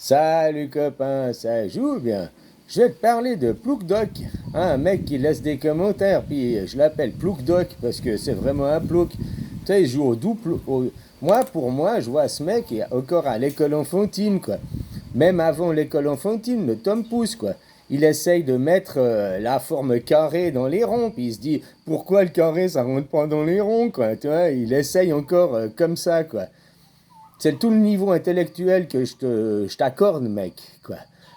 Salut copain, ça joue bien. Je vais te parler de Plouc Doc, un mec qui laisse des commentaires, puis je l'appelle Plouc Doc parce que c'est vraiment un plouc. Tu sais, il joue au double. Moi, pour moi, je vois ce mec encore à l'école enfantine, quoi. Même avant l'école enfantine, le Tom Pouce, quoi. Il essaye de mettre la forme carrée dans les ronds, puis il se dit pourquoi le carré ça rentre pas dans les ronds, quoi. Tu vois, il essaye encore comme ça, quoi. C'est tout le niveau intellectuel que je t'accorde, mec, quoi.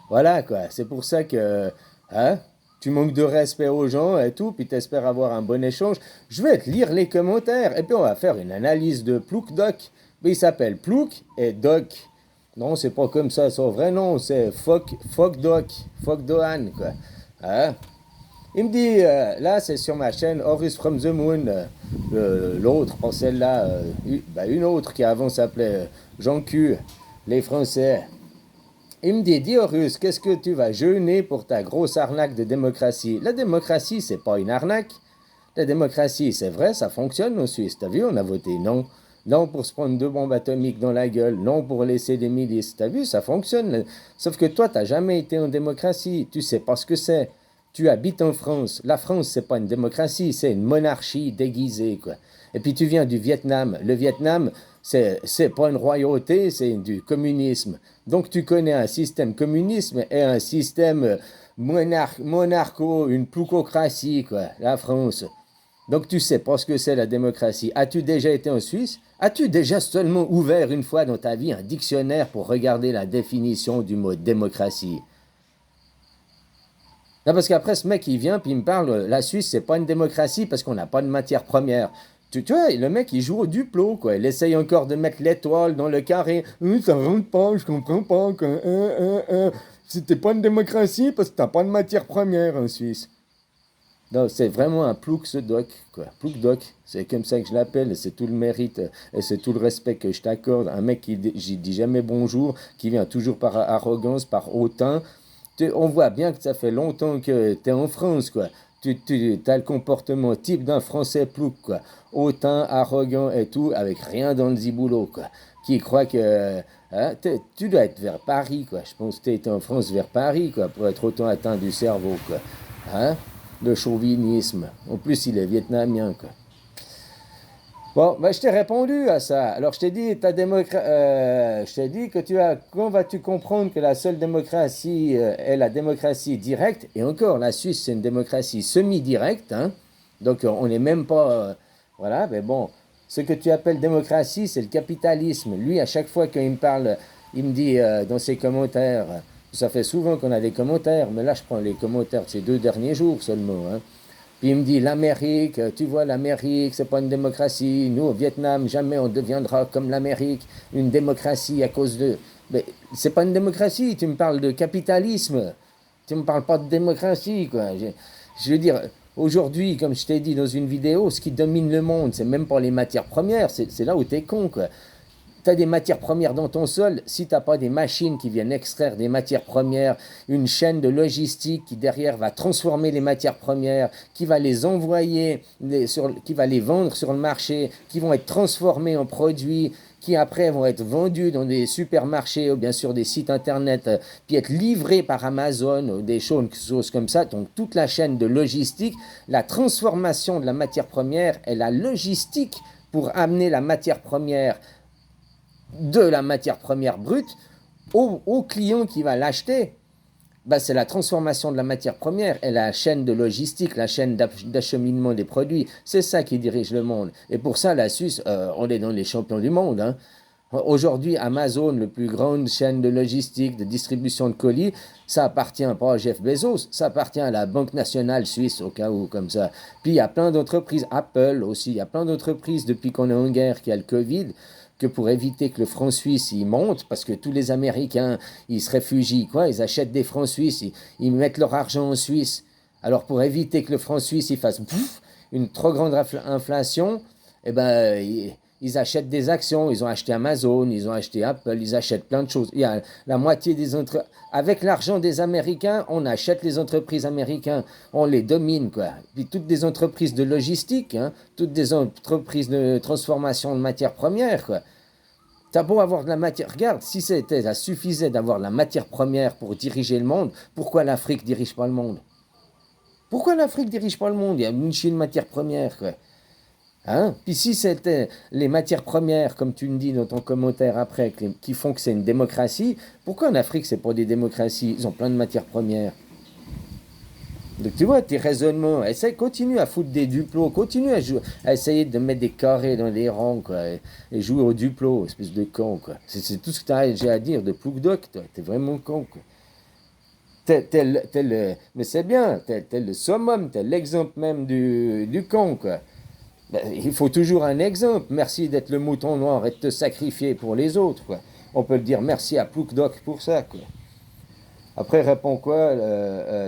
Voilà, quoi. C'est pour ça que, hein, tu manques de respect aux gens et tout, puis t'espères avoir un bon échange. Je vais te lire les commentaires, et puis on va faire une analyse de Plouc Doc. Il s'appelle Plouc et Doc. Non, c'est pas comme ça son vrai nom, c'est Foc Doc, Foc Dohan, quoi. Hein? Il me dit, là c'est sur ma chaîne Horus from the Moon, l'autre, pas celle-là, une autre qui avant s'appelait Jean Q, les Français. Il me dit, dis Horus, qu'est-ce que tu vas jeûner pour ta grosse arnaque de démocratie? La démocratie, c'est pas une arnaque. La démocratie, c'est vrai, ça fonctionne en Suisse. T'as vu, on a voté non. Non pour se prendre deux bombes atomiques dans la gueule, non pour laisser des milices. T'as vu, ça fonctionne. Sauf que toi, t'as jamais été en démocratie. Tu sais pas ce que c'est. Tu habites en France. La France, c'est pas une démocratie, c'est une monarchie déguisée, quoi. Et puis tu viens du Vietnam. Le Vietnam, c'est pas une royauté, c'est du communisme. Donc tu connais un système communisme et un système monarcho, une plutocratie, quoi. La France. Donc tu sais pas ce que c'est la démocratie. As-tu déjà été en Suisse? As-tu déjà seulement ouvert une fois dans ta vie un dictionnaire pour regarder la définition du mot démocratie? Non, parce qu'après, ce mec, il vient, puis il me parle, la Suisse, c'est pas une démocratie parce qu'on n'a pas de matière première. Tu vois, le mec, il joue au duplo, quoi. Il essaye encore de mettre l'étoile dans le carré. Ça rentre pas, je comprends pas. C'était pas une démocratie parce que t'as pas de matière première en Suisse. Non, c'est vraiment un plouc, ce doc, quoi. Plouc doc, c'est comme ça que je l'appelle, et c'est tout le mérite, et c'est tout le respect que je t'accorde. Un mec qui dit jamais bonjour, qui vient toujours par arrogance, par hautain. On voit bien que ça fait longtemps que tu es en France, quoi. Tu as le comportement type d'un Français plouc, quoi. Hautain, arrogant et tout, avec rien dans le ziboulot, quoi. Qui croit que... hein, tu dois être vers Paris, quoi. Je pense que tu es en France vers Paris, quoi, pour être autant atteint du cerveau, quoi. Hein? Le chauvinisme. En plus, il est vietnamien, quoi. Bon, ben, je t'ai répondu à ça. Alors, je t'ai dit que quand vas-tu comprendre que la seule démocratie est la démocratie directe? Et encore, la Suisse, c'est une démocratie semi-directe, hein. Donc, on n'est même pas, voilà, mais bon, ce que tu appelles démocratie, c'est le capitalisme. Lui, à chaque fois qu'il me parle, il me dit dans ses commentaires, ça fait souvent qu'on a des commentaires, mais là, je prends les commentaires de ces 2 derniers jours seulement, hein. Puis il me dit, l'Amérique, tu vois, l'Amérique, c'est pas une démocratie. Nous, au Vietnam, jamais on deviendra comme l'Amérique, une démocratie à cause de... Mais c'est pas une démocratie, tu me parles de capitalisme. Tu me parles pas de démocratie, quoi. Je veux dire, aujourd'hui, comme je t'ai dit dans une vidéo, ce qui domine le monde, c'est même pas les matières premières, c'est là où t'es con, quoi. Tu as des matières premières dans ton sol, si tu n'as pas des machines qui viennent extraire des matières premières, une chaîne de logistique qui derrière va transformer les matières premières, qui va les envoyer, qui va les vendre sur le marché, qui vont être transformés en produits, qui après vont être vendus dans des supermarchés ou bien sûr des sites internet, puis être livrés par Amazon ou des choses comme ça. Donc toute la chaîne de logistique, la transformation de la matière première et la logistique pour amener la matière première de la matière première brute au client qui va l'acheter. Ben, c'est la transformation de la matière première et la chaîne de logistique, la chaîne d'acheminement des produits. C'est ça qui dirige le monde. Et pour ça, la Suisse, on est dans les champions du monde, hein. Aujourd'hui, Amazon, le plus grande chaîne de logistique, de distribution de colis, ça appartient pas à Jeff Bezos, ça appartient à la Banque nationale suisse, au cas où, comme ça. Puis il y a plein d'entreprises, Apple aussi, il y a plein d'entreprises depuis qu'on est en guerre, qu'il y a le Covid, que pour éviter que le franc suisse il monte, parce que tous les Américains, ils se réfugient, quoi, ils achètent des francs suisses, ils mettent leur argent en Suisse. Alors pour éviter que le franc suisse il fasse une trop grande inflation, eh ben, ils achètent des actions, ils ont acheté Amazon, ils ont acheté Apple, ils achètent plein de choses. Il y a la moitié des entreprises. Avec l'argent des Américains, on achète les entreprises américaines, on les domine, quoi. Puis toutes des entreprises de logistique, hein, toutes des entreprises de transformation de matières premières, quoi. T'as beau avoir de la matière. Regarde, si ça suffisait d'avoir la matière première pour diriger le monde, pourquoi l'Afrique dirige pas le monde? Pourquoi l'Afrique dirige pas le monde? Il y a une Chine matière première, quoi. Hein? Puis si c'était les matières premières, comme tu me dis dans ton commentaire après, qui font que c'est une démocratie, pourquoi en Afrique c'est pas des démocraties? Ils ont plein de matières premières. Donc tu vois, tes raisonnements, continue à foutre des duplos, continue à essayer de mettre des carrés dans les rangs, quoi, et jouer au duplo, espèce de con, quoi. C'est tout ce que j'ai à dire de Plouc-Doc, toi, t'es vraiment con, quoi. Mais c'est bien, t'es le summum, t'es l'exemple même du con, quoi. Ben, il faut toujours un exemple. Merci d'être le mouton noir et de te sacrifier pour les autres, quoi. On peut le dire merci à Plouc-Doc pour ça, quoi. Après, réponds quoi?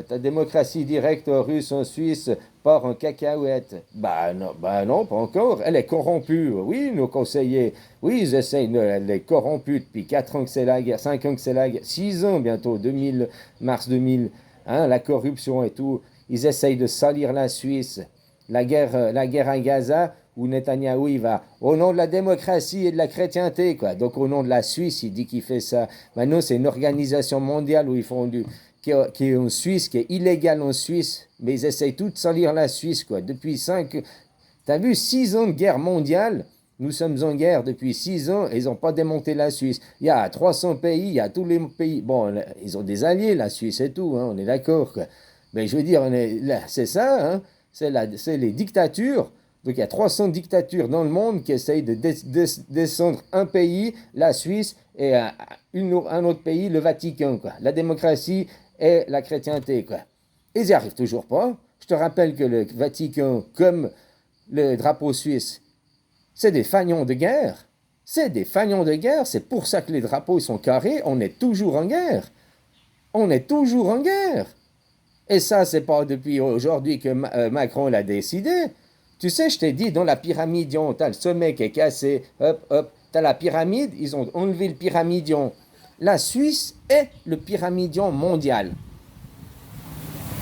Ta démocratie directe russe en Suisse part en cacahuète. Bah non, pas encore. Elle est corrompue. Oui, nos conseillers, oui, ils essayent. Elle est corrompue depuis 4 ans que c'est la guerre, 5 ans que c'est la guerre, 6 ans bientôt, 2000, mars 2000. Hein, la corruption et tout. Ils essayent de salir la Suisse. La guerre à Gaza, où Netanyahou, il va au nom de la démocratie et de la chrétienté, quoi. Donc au nom de la Suisse, il dit qu'il fait ça. Maintenant, c'est une organisation mondiale où ils font qui est en Suisse, qui est illégale en Suisse, mais ils essayent tout de salir la Suisse, quoi. Depuis 5, t'as vu, 6 ans de guerre mondiale, nous sommes en guerre depuis 6 ans et ils n'ont pas démonté la Suisse. Il y a 300 pays, il y a tous les pays. Bon, ils ont des alliés, la Suisse et tout, hein, on est d'accord, quoi. Mais je veux dire, c'est ça, hein, c'est les dictatures. Donc il y a 300 dictatures dans le monde qui essayent de descendre un pays, la Suisse, et un autre pays, le Vatican, quoi. La démocratie et la chrétienté, quoi. Ils n'y arrivent toujours pas. Je te rappelle que le Vatican, comme le drapeau suisse, c'est des fagnons de guerre. C'est des fagnons de guerre. C'est pour ça que les drapeaux sont carrés. On est toujours en guerre. On est toujours en guerre. Et ça, c'est pas depuis aujourd'hui que Macron l'a décidé. Tu sais, je t'ai dit, dans la pyramidion, t'as le sommet qui est cassé, hop, hop, t'as la pyramide, ils ont enlevé le pyramidion. La Suisse est le pyramidion mondial.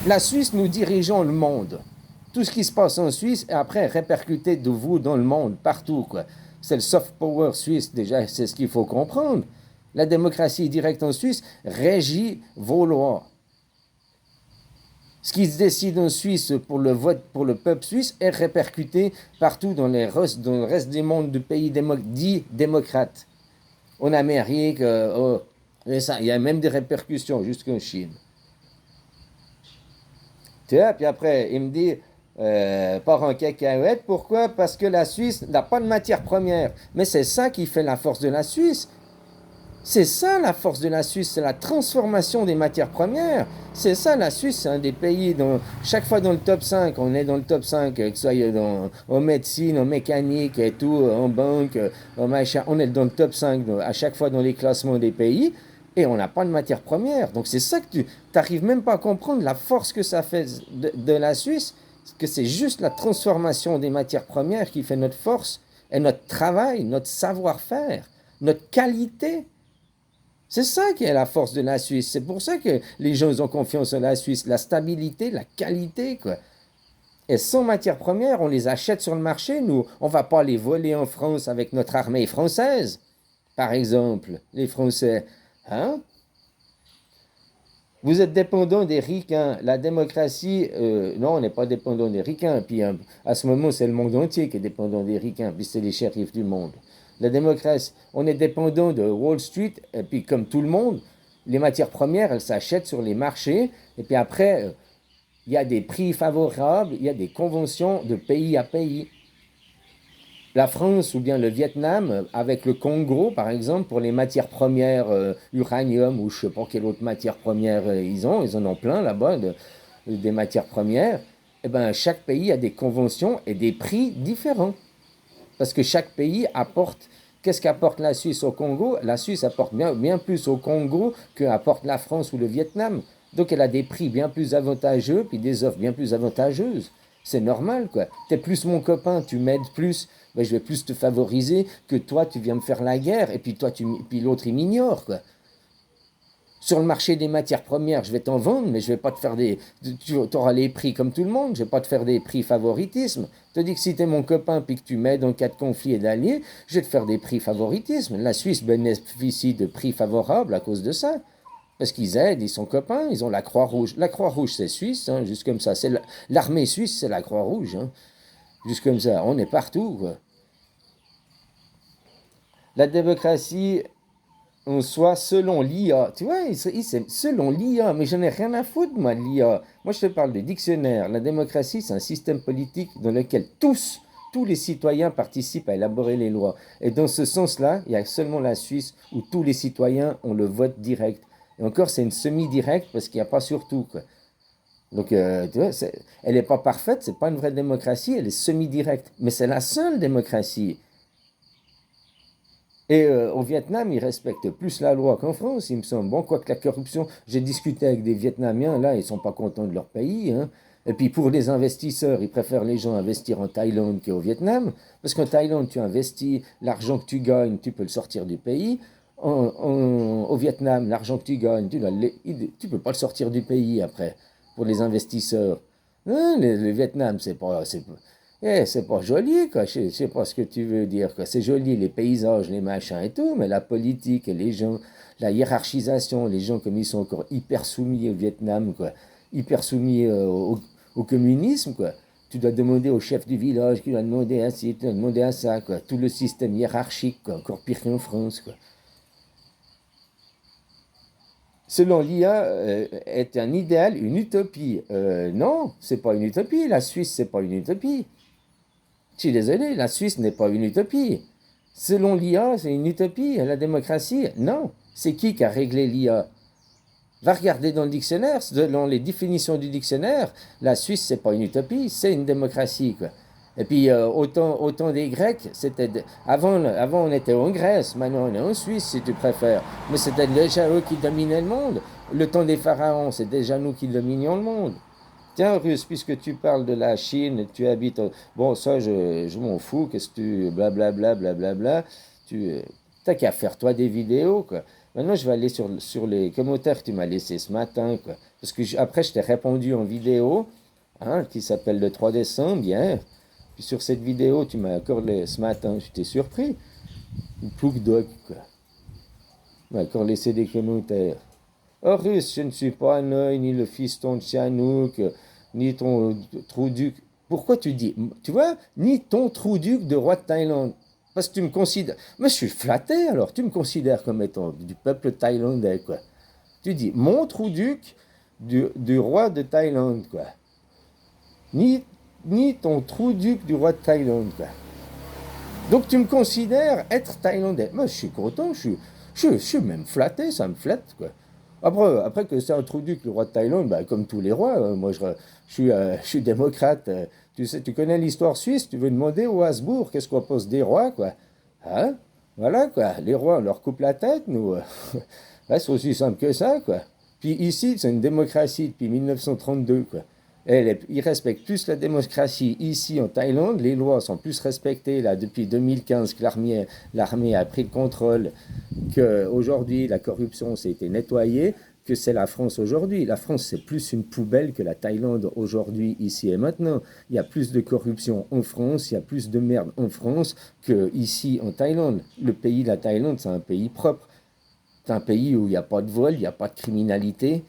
La Suisse, nous dirigeons le monde. Tout ce qui se passe en Suisse est après répercuté de vous dans le monde, partout, quoi. C'est le soft power suisse, déjà, c'est ce qu'il faut comprendre. La démocratie directe en Suisse régit vos lois. Ce qui se décide en Suisse pour le vote pour le peuple suisse est répercuté partout dans le reste du monde du pays dit démocrate. En Amérique, il y a même des répercussions jusqu'en Chine. Tu vois, puis après, il me dit, part en cacahuète, pourquoi? Parce que la Suisse n'a pas de matière première. Mais c'est ça qui fait la force de la Suisse. C'est ça la force de la Suisse, c'est la transformation des matières premières. C'est ça la Suisse, c'est un des pays dont chaque fois dans le top 5, on est dans le top 5, que ce soit en médecine, en mécanique et tout, en banque, en machin, on est dans le top 5 à chaque fois dans les classements des pays et on n'a pas de matières premières. Donc c'est ça que tu n'arrives même pas à comprendre la force que ça fait de la Suisse, que c'est juste la transformation des matières premières qui fait notre force et notre travail, notre savoir-faire, notre qualité. C'est ça qui est la force de la Suisse. C'est pour ça que les gens ont confiance en la Suisse. La stabilité, la qualité, quoi. Et sans matières premières, on les achète sur le marché. Nous, on ne va pas les voler en France avec notre armée française, par exemple, les Français. Hein? Vous êtes dépendant des ricains. La démocratie, non, on n'est pas dépendant des ricains. Puis à ce moment, c'est le monde entier qui est dépendant des ricains, puis c'est les shérifs du monde. La démocratie, on est dépendant de Wall Street, et puis comme tout le monde, les matières premières, elles s'achètent sur les marchés, et puis après, il y a des prix favorables, il y a des conventions de pays à pays. La France ou bien le Vietnam, avec le Congo, par exemple, pour les matières premières, uranium, ou je ne sais pas quelle autre matière première ils en ont plein là-bas, des matières premières, et ben, chaque pays a des conventions et des prix différents. Parce que chaque pays apporte. Qu'est-ce qu'apporte la Suisse au Congo? La Suisse apporte bien plus au Congo qu'apporte la France ou le Vietnam. Donc elle a des prix bien plus avantageux, puis des offres bien plus avantageuses. C'est normal, quoi. T'es plus mon copain, tu m'aides plus, ben, je vais plus te favoriser que toi, tu viens me faire la guerre, et puis toi, puis l'autre, il m'ignore, quoi. Sur le marché des matières premières, je vais t'en vendre, mais je vais pas te faire des... Tu auras les prix comme tout le monde, je vais pas te faire des prix favoritisme. Je te dis que si tu es mon copain puis que tu m'aides en cas de conflit et d'alliés, je vais te faire des prix favoritisme. La Suisse bénéficie de prix favorables à cause de ça. Parce qu'ils aident, ils sont copains, ils ont la Croix-Rouge. La Croix-Rouge, c'est suisse, hein, juste comme ça. L'armée suisse, c'est la Croix-Rouge. Hein, juste comme ça, on est partout, quoi. La démocratie en soi, selon l'IA, tu vois, c'est selon l'IA, mais je n'ai rien à foutre, moi, de l'IA. Moi, je te parle de dictionnaire. La démocratie, c'est un système politique dans lequel tous les citoyens participent à élaborer les lois. Et dans ce sens-là, il y a seulement la Suisse où tous les citoyens ont le vote direct. Et encore, c'est une semi-directe parce qu'il n'y a pas surtout, quoi. Donc, tu vois, elle n'est pas parfaite, c'est pas une vraie démocratie, elle est semi-directe. Mais c'est la seule démocratie. Et au Vietnam, ils respectent plus la loi qu'en France, il me semble. Bon, quoique la corruption, j'ai discuté avec des Vietnamiens, là, ils sont pas contents de leur pays. Hein. Et puis pour les investisseurs, ils préfèrent les gens investir en Thaïlande qu'au Vietnam. Parce qu'en Thaïlande, tu investis, l'argent que tu gagnes, tu peux le sortir du pays. Au Vietnam, l'argent que tu gagnes, tu peux pas le sortir du pays après, pour les investisseurs. Hein, le Vietnam, c'est pas joli, quoi. Je sais pas ce que tu veux dire, quoi. C'est joli, les paysages, les machins et tout, mais la politique et les gens, la hiérarchisation, les gens comme ils sont encore hyper soumis au Vietnam, quoi. Hyper soumis au communisme, quoi. Tu dois demander au chef du village, qui doit demander à ci, tu dois demander à ça, quoi. Tout le système hiérarchique, quoi. Encore pire qu'en France, quoi. Selon l'IA, est un idéal, une utopie. Non, c'est pas une utopie. La Suisse, c'est pas une utopie. Je suis désolé, la Suisse n'est pas une utopie. Selon l'IA, c'est une utopie. La démocratie, non. C'est qui a réglé l'IA? Va regarder dans le dictionnaire, selon les définitions du dictionnaire, la Suisse, c'est pas une utopie, c'est une démocratie, quoi. Et puis, autant des Grecs, avant on était en Grèce, maintenant on est en Suisse, si tu préfères. Mais c'était déjà eux qui dominaient le monde. Le temps des pharaons, c'est déjà nous qui dominions le monde. Tiens, Russe, puisque tu parles de la Chine, tu habites. Bon, ça, je m'en fous, qu'est-ce que tu. Blablabla, blablabla. Tu. T'as qu'à faire, toi, des vidéos, quoi. Maintenant, je vais aller sur les commentaires que tu m'as laissés ce matin, quoi. Parce que après, je t'ai répondu en vidéo, hein, qui s'appelle le 3 décembre, bien. Puis sur cette vidéo, tu m'as accordé ce matin, j'étais surpris. Plouc doc, quoi. Tu m'as encore laissé des commentaires. Horus, je ne suis pas un œil, ni le fiston de Sihanouk, ni ton trou-duc. Pourquoi tu dis, tu vois, ni ton trou-duc de roi de Thaïlande? Parce que tu me considères. Mais je suis flatté alors, tu me considères comme étant du peuple thaïlandais, quoi. Tu dis, mon trou-duc du roi de Thaïlande, quoi. Ni, ni ton trou-duc du roi de Thaïlande, quoi. Donc tu me considères être thaïlandais. Moi, je suis content, je suis même flatté, ça me flatte, quoi. Après que c'est un trou-duc, le roi de Thaïlande, bah, comme tous les rois, moi je suis démocrate. Tu sais, tu connais l'histoire suisse, tu veux demander au Habsbourg qu'est-ce qu'on pense des rois, quoi. Hein? Voilà, quoi. Les rois, on leur coupe la tête, nous. Ouais, c'est aussi simple que ça, quoi. Puis ici, c'est une démocratie depuis 1932, quoi. Ils respectent plus la démocratie ici en Thaïlande, les lois sont plus respectées là depuis 2015 que l'armée a pris le contrôle, qu'aujourd'hui la corruption s'est été nettoyée, que c'est la France aujourd'hui. La France c'est plus une poubelle que la Thaïlande aujourd'hui, ici et maintenant. Il y a plus de corruption en France, il y a plus de merde en France qu'ici en Thaïlande. Le pays de la Thaïlande c'est un pays propre. C'est un pays où il n'y a pas de vol, il n'y a pas de criminalité,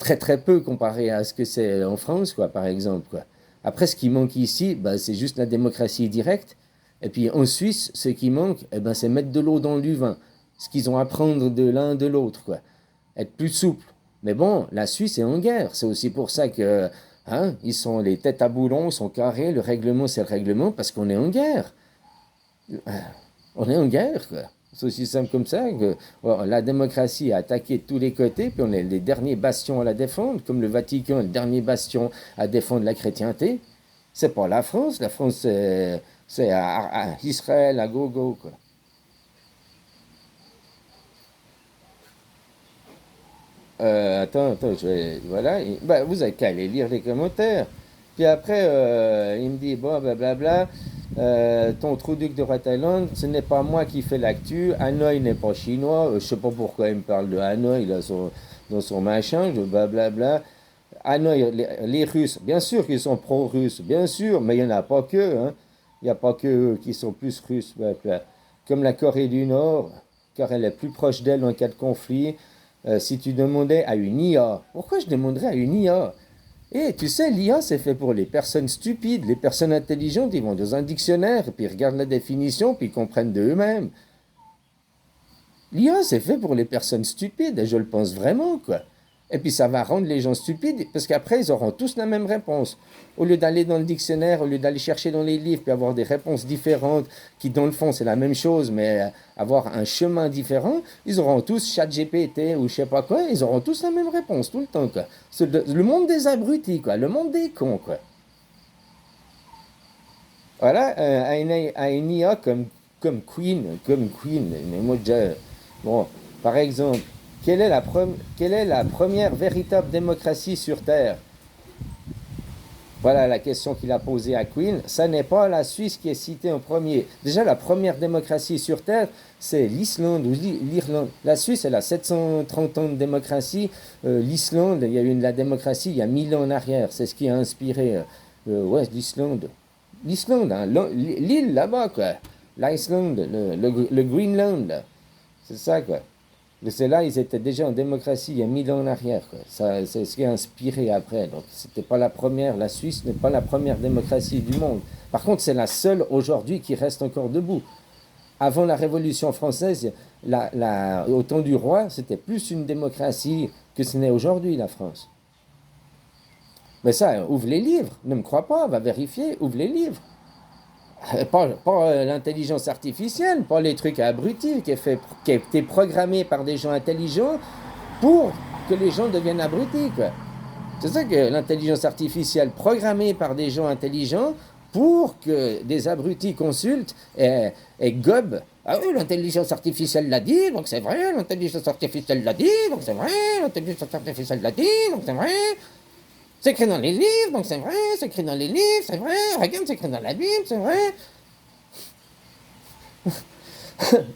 très très peu comparé à ce que c'est en France, quoi, par exemple, quoi. Après, ce qui manque ici, bah, c'est juste la démocratie directe. Et puis en Suisse, ce qui manque, eh ben, c'est mettre de l'eau dans du vin. Ce qu'ils ont à prendre de l'un de l'autre, quoi. Être plus souple. Mais bon, la Suisse est en guerre. C'est aussi pour ça que, hein, ils sont les têtes à boulons, ils sont carrés. Le règlement, c'est le règlement parce qu'on est en guerre. On est en guerre, quoi. C'est aussi simple comme ça que bon, la démocratie a attaqué de tous les côtés, puis on est les derniers bastions à la défendre, comme le Vatican est le dernier bastion à défendre la chrétienté. C'est pas la France c'est à Israël, à gogo, quoi. Attends, voilà, bah, vous avez qu'à aller lire les commentaires. Puis après, il me dit, bon, blablabla, ton truc de Thaïlande, ce n'est pas moi qui fais l'actu. Hanoï n'est pas chinois. Je sais pas pourquoi il me parle de Hanoï là, dans son machin, je blablabla. Hanoï, les Russes, bien sûr qu'ils sont pro-russes, bien sûr, mais il n'y en a pas que. Hein. Il n'y a pas que eux qui sont plus russes. Blablabla. Comme la Corée du Nord, car elle est plus proche d'elle en cas de conflit. Si tu demandais à une IA, pourquoi je demanderais à une IA? Et tu sais, l'IA, c'est fait pour les personnes stupides. Les personnes intelligentes, ils vont dans un dictionnaire, puis ils regardent la définition, puis ils comprennent de eux-mêmes. L'IA, c'est fait pour les personnes stupides, et je le pense vraiment, quoi. Et puis ça va rendre les gens stupides, parce qu'après, ils auront tous la même réponse. Au lieu d'aller dans le dictionnaire, au lieu d'aller chercher dans les livres, puis avoir des réponses différentes, qui dans le fond, c'est la même chose, mais avoir un chemin différent, ils auront tous ChatGPT ou je sais pas quoi, ils auront tous la même réponse tout le temps, quoi. C'est le monde des abrutis, quoi, le monde des cons, quoi. Voilà, à une IA comme Queen, mais moi déjà, bon, par exemple, quelle est la première véritable démocratie sur Terre? Voilà la question qu'il a posée à Queen. Ça n'est pas la Suisse qui est citée en premier. Déjà, la première démocratie sur Terre, c'est l'Islande ou l'Irlande. La Suisse, elle a 730 ans de démocratie. L'Islande, il y a eu la démocratie il y a 1000 ans en arrière. C'est ce qui a inspiré ouais, l'Islande. L'Islande, hein, l'île là-bas, quoi. L'Islande, le Greenland, là. C'est ça, quoi. Mais c'est là, ils étaient déjà en démocratie il y a 1000 ans en arrière, quoi. Ça, c'est ce qui a inspiré après. Donc, c'était pas la première, la Suisse n'est pas la première démocratie du monde. Par contre, c'est la seule aujourd'hui qui reste encore debout. Avant la Révolution française, au temps du roi, c'était plus une démocratie que ce n'est aujourd'hui, la France. Mais ça, ouvre les livres. Ne me crois pas, va vérifier, ouvre les livres. Pas l'intelligence artificielle, pas les trucs abrutis qui a été programmé par des gens intelligents pour que les gens deviennent abrutis, quoi. C'est ça que l'intelligence artificielle programmée par des gens intelligents pour que des abrutis consultent et gobent. Ah oui, l'intelligence artificielle l'a dit, donc c'est vrai, l'intelligence artificielle l'a dit, donc c'est vrai, l'intelligence artificielle l'a dit, donc c'est vrai. C'est écrit dans les livres, donc c'est vrai, c'est écrit dans les livres, c'est vrai, regarde, c'est écrit dans la Bible, c'est vrai.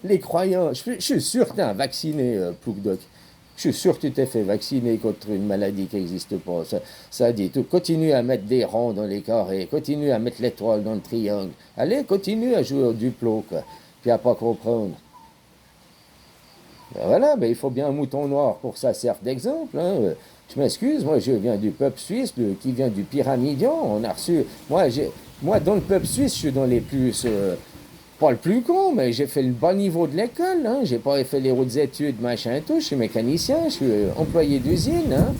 Les croyants, je suis sûr que tu es un vacciné, Plouc-Doc. Je suis sûr que tu t'es fait vacciner contre une maladie qui n'existe pas. Ça dit tout. Continue à mettre des ronds dans les carrés, continue à mettre l'étoile dans le triangle. Allez, continue à jouer au duplo, quoi. Puis à pas comprendre. Ben voilà, ben il faut bien un mouton noir pour que ça serve d'exemple. Hein. Je m'excuse, moi je viens du peuple suisse, qui vient du Pyramidion. On a reçu. Moi, dans le peuple suisse, je suis dans les plus. Pas le plus con, mais j'ai fait le bas niveau de l'école. Hein. J'ai pas fait les hautes études, machin et tout. Je suis mécanicien, je suis employé d'usine. Hein.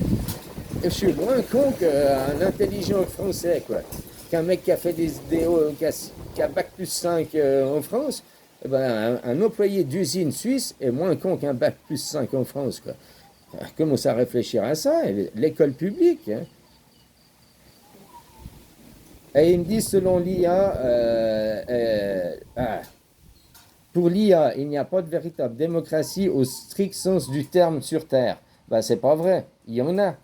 Et je suis moins con qu'un intelligent français, quoi. Qu'un mec qui a fait qui a bac plus 5 en France. Eh ben, un employé d'usine suisse est moins con qu'un bac plus 5 en France, quoi. Commence à réfléchir à ça, l'école publique. Hein. Et ils me disent, selon l'IA, pour l'IA, il n'y a pas de véritable démocratie au strict sens du terme sur Terre. Ben, c'est pas vrai, il y en a.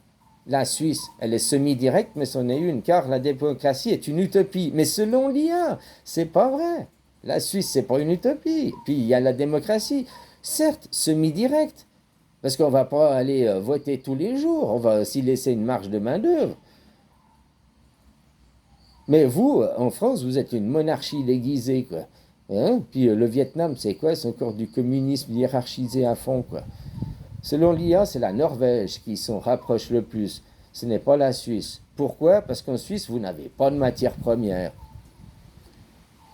La Suisse, elle est semi-directe, mais c'en est une, car la démocratie est une utopie. Mais selon l'IA, c'est pas vrai. La Suisse, c'est pas une utopie. Puis il y a la démocratie, certes, semi-directe, parce qu'on va pas aller voter tous les jours, on va aussi laisser une marge de main-d'œuvre. Mais vous, en France, vous êtes une monarchie déguisée, quoi. Hein? Puis le Vietnam, c'est quoi? C'est encore du communisme hiérarchisé à fond, quoi. Selon l'IA, c'est la Norvège qui s'en rapproche le plus. Ce n'est pas la Suisse. Pourquoi? Parce qu'en Suisse, vous n'avez pas de matière première.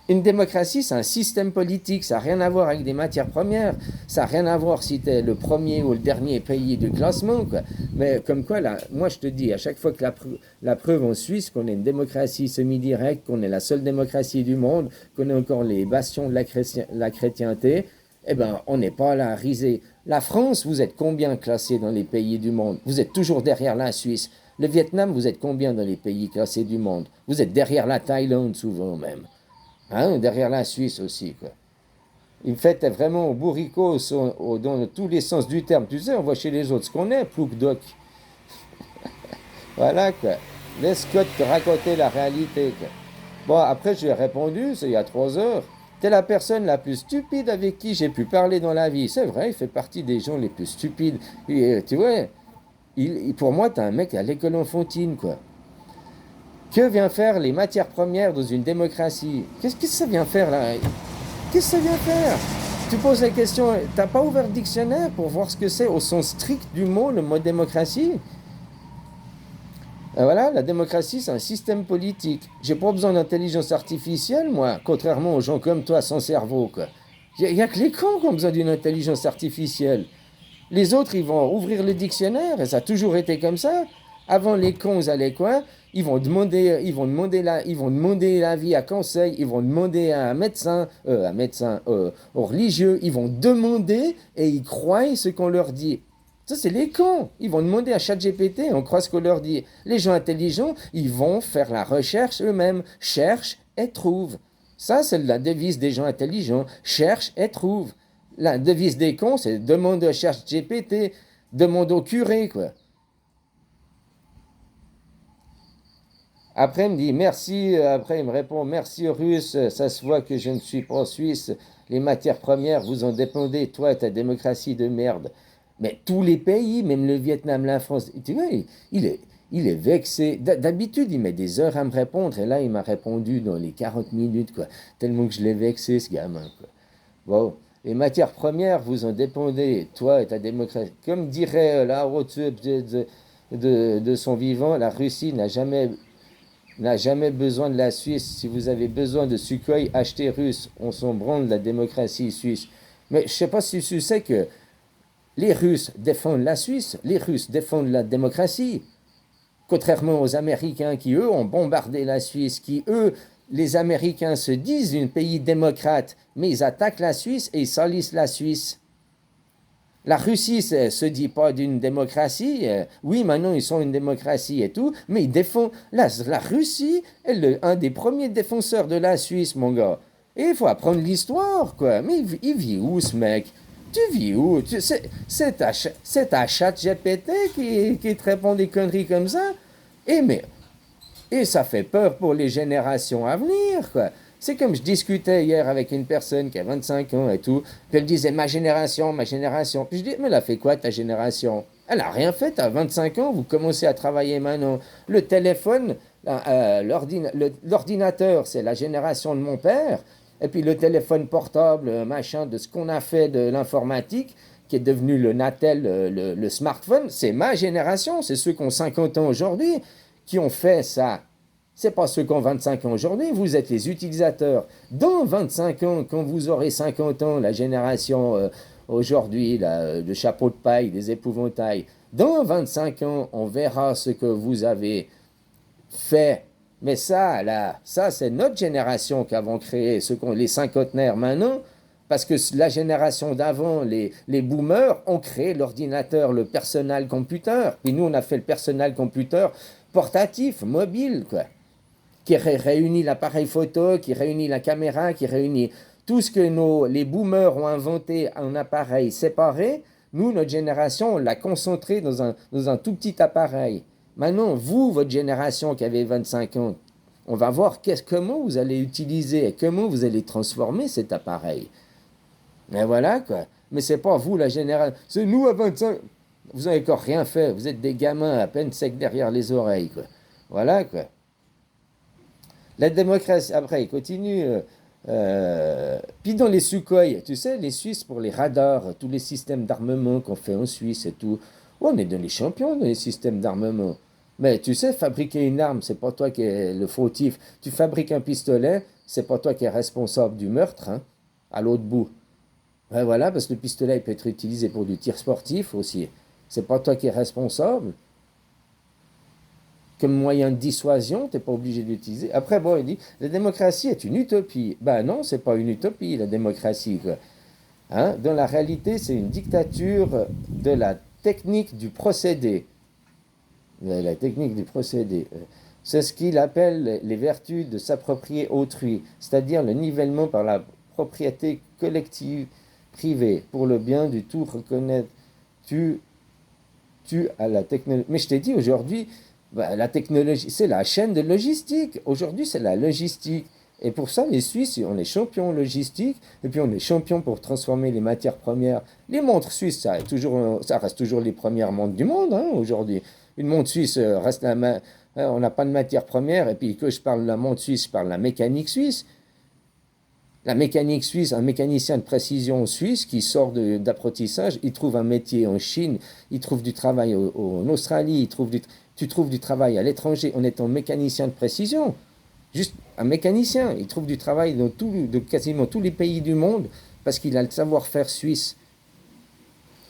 Une démocratie, c'est un système politique, ça n'a rien à voir avec des matières premières, ça n'a rien à voir si tu es le premier ou le dernier pays du classement, quoi. Mais comme quoi, là, moi je te dis, à chaque fois que la preuve en Suisse qu'on est une démocratie semi-directe, qu'on est la seule démocratie du monde, qu'on est encore les bastions de la chrétienté, eh ben on n'est pas là à riser. La France, vous êtes combien classé dans les pays du monde? Vous êtes toujours derrière la Suisse. Le Vietnam, vous êtes combien dans les pays classés du monde? Vous êtes derrière la Thaïlande souvent même. Hein, derrière la Suisse aussi, quoi. Il fait vraiment au bourricot dans tous les sens du terme. Tu sais, on voit chez les autres ce qu'on est, plouc-doc. Voilà, quoi. Laisse Scott te raconter la réalité, quoi. Bon, après, je lui ai répondu, c'est il y a 3 heures. T'es la personne la plus stupide avec qui j'ai pu parler dans la vie. C'est vrai, il fait partie des gens les plus stupides. Et, tu vois, pour moi, t'es un mec à l'école enfantine, quoi. Que vient faire les matières premières dans une démocratie? Qu'est-ce que ça vient faire là? Qu'est-ce que ça vient faire? Tu poses la question, t'as pas ouvert le dictionnaire pour voir ce que c'est au sens strict du mot, le mot démocratie? Voilà, la démocratie, c'est un système politique. J'ai pas besoin d'intelligence artificielle, moi, contrairement aux gens comme toi sans cerveau, quoi. Il y a que les cons qui ont besoin d'une intelligence artificielle. Les autres, ils vont ouvrir le dictionnaire, et ça a toujours été comme ça. Avant, les cons, ils allaient quoi? Ils vont demander l'avis à conseil, ils vont demander à un médecin, aux religieux, ils vont demander et ils croient ce qu'on leur dit. Ça, c'est les cons. Ils vont demander à ChatGPT, on croit ce qu'on leur dit. Les gens intelligents, ils vont faire la recherche eux-mêmes. Cherche et trouve. Ça, c'est la devise des gens intelligents. Cherche et trouve. La devise des cons, c'est demande à ChatGPT, demande au curé, quoi. Après, il me dit merci. Après, il me répond merci russe. Ça se voit que je ne suis pas suisse. Les matières premières, vous en dépendez, toi et ta démocratie de merde. Mais tous les pays, même le Vietnam, la France, tu vois, il est vexé. D'habitude, il met des heures à me répondre. Et là, il m'a répondu dans les 40 minutes, quoi. Tellement que je l'ai vexé, ce gamin, quoi. Bon. Les matières premières, vous en dépendez, toi et ta démocratie. Comme dirait la haute de son vivant, la Russie n'a jamais besoin de la Suisse. Si vous avez besoin de Sukhoi, achetez russe. On s'en branle de la démocratie suisse. Mais je ne sais pas si tu sais que les Russes défendent la Suisse, les Russes défendent la démocratie. Contrairement aux Américains qui, eux, ont bombardé la Suisse, qui, eux, les Américains se disent un pays démocrate, mais ils attaquent la Suisse et ils salissent la Suisse. La Russie ne se dit pas d'une démocratie. Oui, maintenant ils sont une démocratie et tout, mais ils défendent. La Russie est un des premiers défenseurs de la Suisse, mon gars. Et il faut apprendre l'histoire, quoi. Mais il vit où, ce mec? Tu vis où? C'est ta chat GPT qui te répond des conneries comme ça? Et, mais, et ça fait peur pour les générations à venir, quoi. C'est comme je discutais hier avec une personne qui a 25 ans et tout, puis elle disait ma génération, ma génération. Puis je dis, mais elle a fait quoi ta génération? Elle a rien fait, à 25 ans, vous commencez à travailler maintenant. Le téléphone, l'ordinateur, c'est la génération de mon père, et puis le téléphone portable, machin, de ce qu'on a fait de l'informatique, qui est devenu le Natel, le smartphone, c'est ma génération, c'est ceux qui ont 50 ans aujourd'hui qui ont fait ça. C'est pas ceux qui ont 25 ans aujourd'hui, vous êtes les utilisateurs. Dans 25 ans, quand vous aurez 50 ans, la génération aujourd'hui, de chapeau de paille, des épouvantails, dans 25 ans, on verra ce que vous avez fait. Mais ça, là, ça, c'est notre génération qui avons créé, les cinquantenaires maintenant, parce que la génération d'avant, les boomers, ont créé l'ordinateur, le personal computer. Puis nous, on a fait le personal computer portatif, mobile, quoi, qui réunit l'appareil photo, qui réunit la caméra, qui réunit tout ce que les boomers ont inventé en appareil séparé. Nous, notre génération, on l'a concentré dans un tout petit appareil. Maintenant, vous, votre génération qui avez 25 ans, on va voir comment vous allez utiliser et comment vous allez transformer cet appareil. Et voilà, quoi. Mais c'est pas vous, la génération. C'est nous à 25. Vous n'avez encore rien fait. Vous êtes des gamins à peine secs derrière les oreilles, quoi. Voilà, quoi. La démocratie, après, il continue. Puis dans les Sukhoi, tu sais, les Suisses pour les radars, tous les systèmes d'armement qu'on fait en Suisse et tout, on est dans les champions dans les systèmes d'armement. Mais tu sais, fabriquer une arme, c'est pas toi qui es le fautif. Tu fabriques un pistolet, c'est pas toi qui es responsable du meurtre, hein, à l'autre bout. Ouais, voilà, parce que le pistolet il peut être utilisé pour du tir sportif aussi. C'est pas toi qui es responsable. Comme moyen de dissuasion, tu n'es pas obligé d'utiliser. Après, bon, il dit, la démocratie est une utopie. Ben non, c'est pas une utopie, la démocratie, quoi. Hein? Dans la réalité, c'est une dictature de la technique du procédé. La technique du procédé. C'est ce qu'il appelle les vertus de s'approprier autrui, c'est-à-dire le nivellement par la propriété collective privée, pour le bien du tout reconnaître. Tu à la technologie. Mais je t'ai dit aujourd'hui, Bah, la technologie, c'est la chaîne de logistique. Aujourd'hui, c'est la logistique. Et pour ça, les Suisses, on est champions logistiques, et puis on est champions pour transformer les matières premières. Les montres suisses, ça reste toujours les premières montres du monde, hein, aujourd'hui. Une montre suisse reste on n'a pas de matière première, et puis que je parle de la montre suisse, je parle de la mécanique suisse. La mécanique suisse, un mécanicien de précision suisse qui sort d'apprentissage, il trouve un métier en Chine, il trouve du travail en Australie, tu trouves du travail à l'étranger en étant mécanicien de précision. Juste un mécanicien, il trouve du travail dans quasiment tous les pays du monde parce qu'il a le savoir-faire suisse.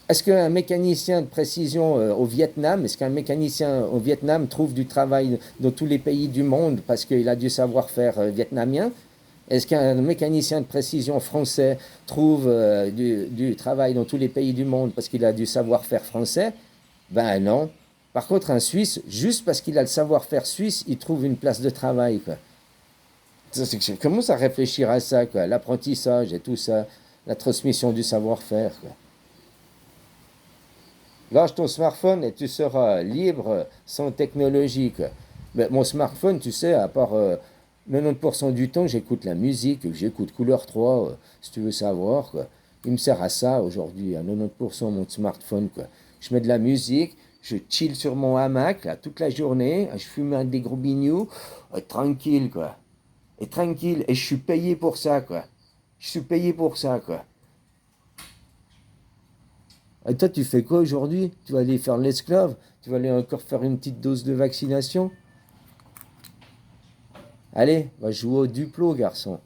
Est-ce qu'un mécanicien de précision au Vietnam, est-ce qu'un mécanicien au Vietnam trouve du travail dans tous les pays du monde parce qu'il a du savoir-faire vietnamien? Est-ce qu'un mécanicien de précision français trouve du travail dans tous les pays du monde parce qu'il a du savoir-faire français? Ben non. Par contre, un Suisse, juste parce qu'il a le savoir-faire suisse, il trouve une place de travail, quoi. Commence à réfléchir à ça, quoi. L'apprentissage et tout ça, la transmission du savoir-faire, quoi. Lâche ton smartphone et tu seras libre sans technologie, quoi. Mais mon smartphone, tu sais, à part 90% du temps, j'écoute la musique, j'écoute Couleur 3, si tu veux savoir, quoi. Il me sert à ça aujourd'hui, à 90% mon smartphone, quoi. Je mets de la musique, je chill sur mon hamac, là, toute la journée, je fume des gros bignoux, tranquille, quoi. Et tranquille, et je suis payé pour ça, quoi. Je suis payé pour ça, quoi. Et toi, tu fais quoi aujourd'hui? Tu vas aller faire l'esclave? Tu vas aller encore faire une petite dose de vaccination? Allez, va jouer au Duplo, garçon.